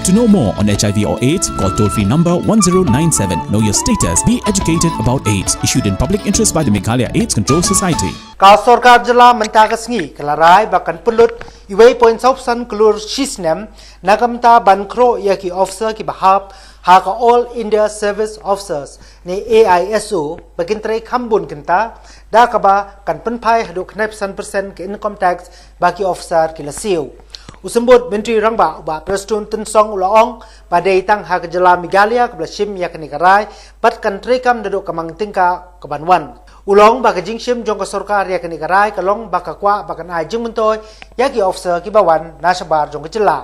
To know more on HIV or AIDS, call toll-free number 1097. Know your status. Be educated about AIDS. Issued in public interest by the Meghalaya AIDS Control Society. Ka Sarkar Jala Mantagasngi, Kalarai, Bakan Pulut, Iway Point Southsan Kulur Shisnem, Nagamta Bankro Yaki Officer Kibahab, Haka All India Service Officers, ni AISO, Bakintre Kambun Kenta, Dakaba, Kanpunpai Haduk 9% ke income tax, Baki Officer Kilasiu. Usambut Menteri Rangba ba Prestun Tensong Ulaong badai tang hak jala Meghalaya ke Blashim yakni karai bat country kam daduk kamang tingka kebanwan. Ulong ba kajing shim jong ka sarkar yakni karai kalong ba kakwa ba kan ai jing mentoy yaki officer kibawan nasabar jong kecela.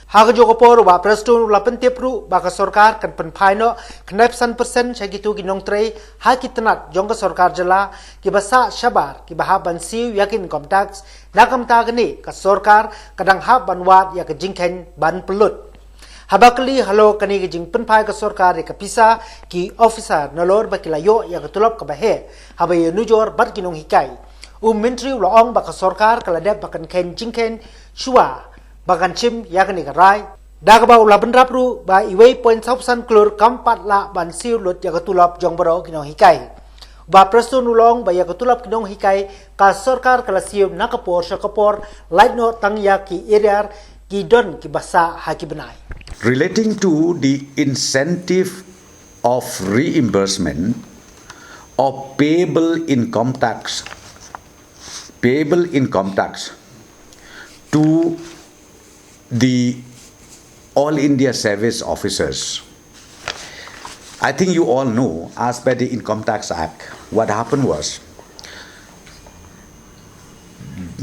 Hak jo kopor ba Prestun ula pentipru ba ka sarkar kan penpai no 9% sagitu ginong trei hak kitnat jong ka sarkar jala kibasa sabar kibahaban siu yakin income tax nakam tagani ka sarkar kadang hab banwat ya ka jingken ban pelut. Habakali halo kani ka jing penpai ka sarkar ya ka pisa ki officer nolor ba kilayo ya ka tulop ka bahe habay nujor bat kinong hikai. Menteri ulaong ba ka sarkar kaladep bakan ken jingken shua bakan chim ya kani ka rai dagaba ula benrapru ba iway point sausan klur kampat la ban siu lut ya ka tulop jong baro kinong hikai. Ba Prestun ulong ba ya ka tulop kinong hikai ka sarkar kalasium nakapor sa kapor light no tangya ki area ki don ki basa haki benai. Relating to the incentive of reimbursement of payable income tax to the All India Service Officers. I think you all know, as per the Income Tax Act, what happened was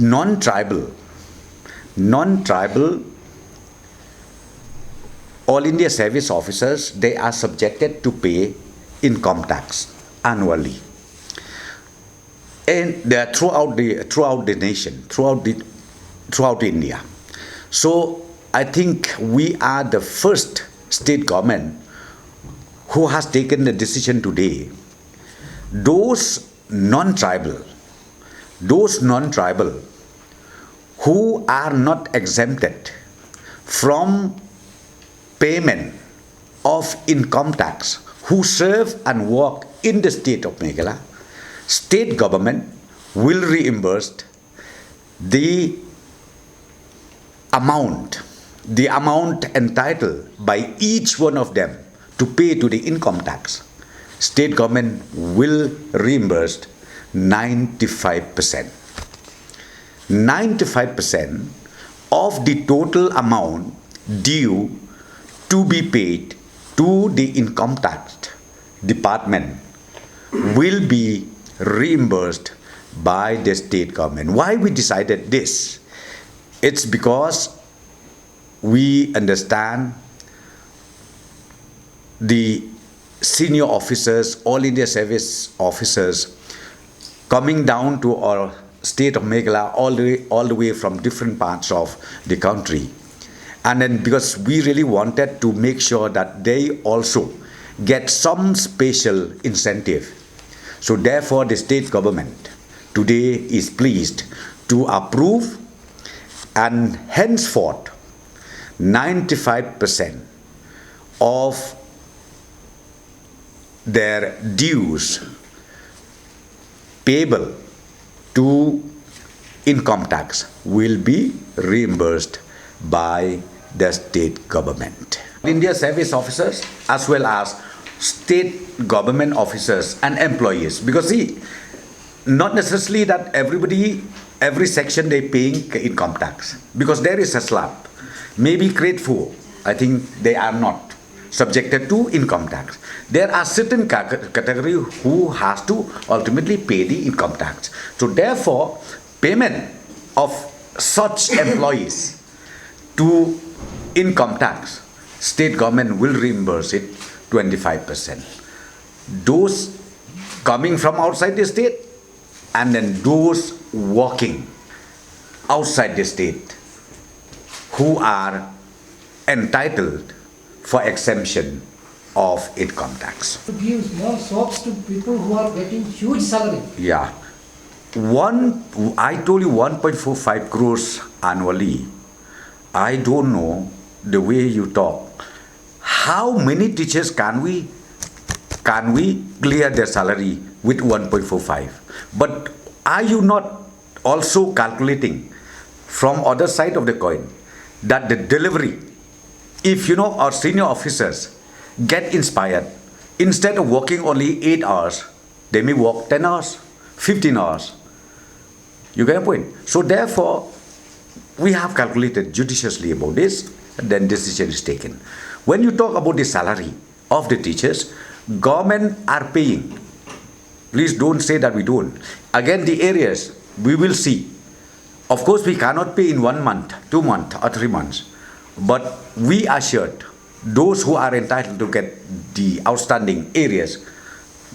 non-tribal All India Service Officers, they are subjected to pay income tax annually, and they are throughout the nation, throughout India. So I think we are the first state government who has taken the decision today. Those non-tribal who are not exempted from payment of income tax, who serve and work in the state of Meghalaya, state government will reimburse the amount entitled by each one of them to pay to the income tax. State government will reimburse 95%. 95% of the total amount due to be paid to the income tax department will be reimbursed by the state government. Why we decided this? It's because we understand the senior officers, All India Service Officers, coming down to our state of Meghalaya all the way from different parts of the country. And then because we really wanted to make sure that they also get some special incentive. So therefore the state government today is pleased to approve, and henceforth 95% of their dues payable to income tax will be reimbursed by the state government. India Service Officers as well as state government officers and employees, because see, not necessarily that every section they paying income tax, because there is a slab. Maybe grade 4, I think they are not subjected to income tax. There are certain category who has to ultimately pay the income tax. So therefore, payment of such employees to income tax, state government will reimburse it 25%. Those coming from outside the state, and then those working outside the state who are entitled for exemption of income tax. To give small soaps to people who are getting huge salary. Yeah. I told you 1.45 crores annually. I don't know the way you talk, how many teachers can we clear their salary with 1.45? But are you not also calculating from other side of the coin that the delivery, if our senior officers get inspired, instead of working only 8 hours, they may work 10 hours, 15 hours. You get a point? So therefore, we have calculated judiciously about this, and then decision is taken. When you talk about the salary of the teachers, government are paying. Please don't say that we don't. Again, the areas, we will see. Of course, we cannot pay in 1 month, 2 months, or 3 months. But we assured those who are entitled to get the outstanding areas,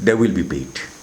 they will be paid.